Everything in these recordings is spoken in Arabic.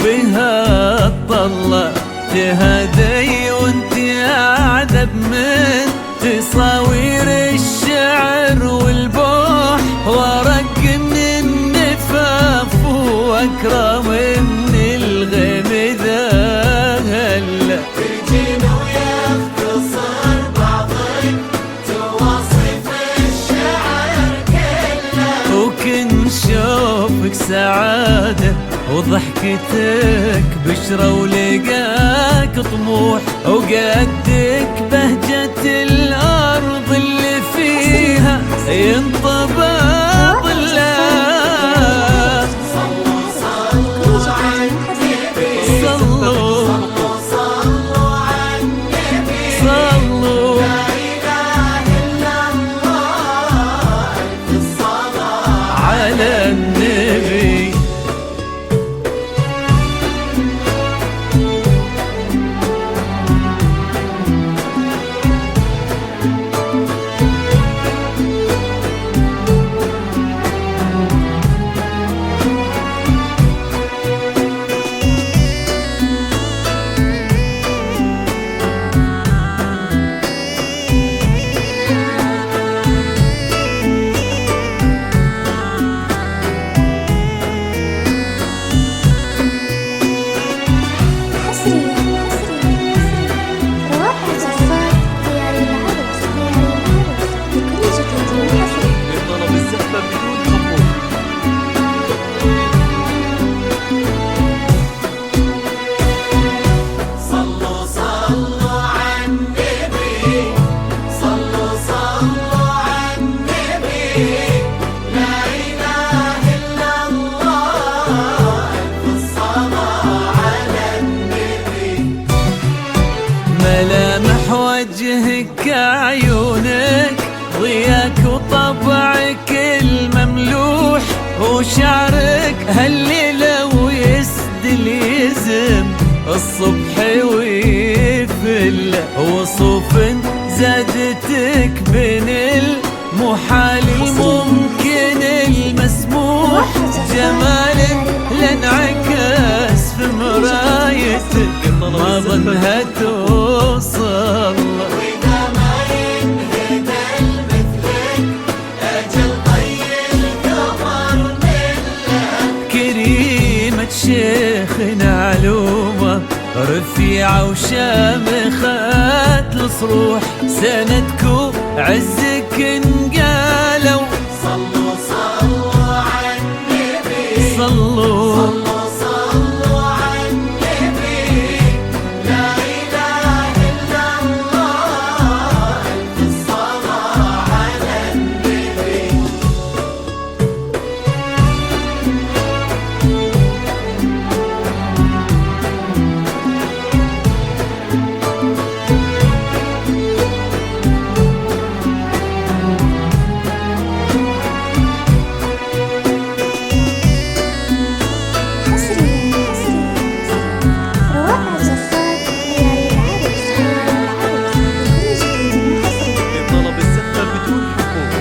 بها الطلة تهدي وانت اعذب من تصاوير الشعر والبوح، وارق من النفاف واكرم من الغيم ذا هلا. تجينا ويختصر بعض تواصف الشعر كله، وكن شوفك سعادة وضحكتك بشرة ولقاك طموح، وقدك بهجة الأرض اللي فيها ينطبع ظلها. صلوا صلوا على النبي، صلوا صلوا على النبي، صلوا لا إله إلا الله، ألف الصلاة على النبي. لطلب الزحمة بدون حقوق. صلوا صلوا على النبي، صلوا صلوا على النبي، لا إله إلا الله، ألف الصلاة على النبي. ملامح وجهك عيونك ضياك وطبعك المملوح، وشعرك هالليلة ويسدل يزم الصبح ويفل، وصوف زادتك بين المحال الممكن المسموح، جمالك لانعكس في مرايتك ما ظنها توصل. وإذا ما ينهدى المثلك أجل طي القمر ملك. كريمة شيخنا علومة رفيعة وشامخة الصروح، سندك عزك انقالوا. صلوا صلوا على النبي، صلوا صلوا صلوا على النبي، لا إله إلا الله، ألف الصلاة على النبي. لطلب الزحمة بدون حقوق.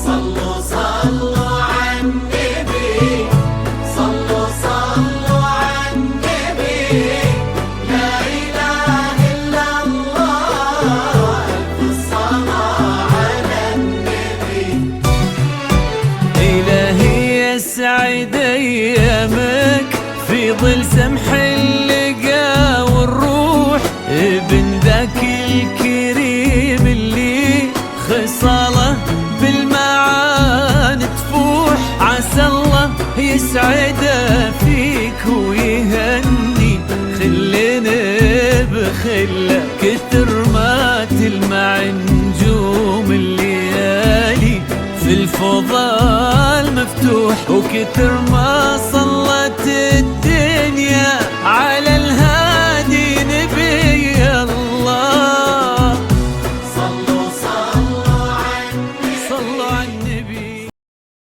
صلوا صلوا على النبي، صلوا صلوا على النبي، لا إله إلا الله، ألف الصلاة على النبي. إلهي يسعد أيامك في ظل سمح اللقا والروح، ابن ذاك الكريم اللي خصاله بالمعاني تفوح، عسى الله يسعده فيك ويهني خلنا بخله، كتر ما تلمع نجوم الليالي في الفضاء المفتوح، وكتر ما صلت الدنيا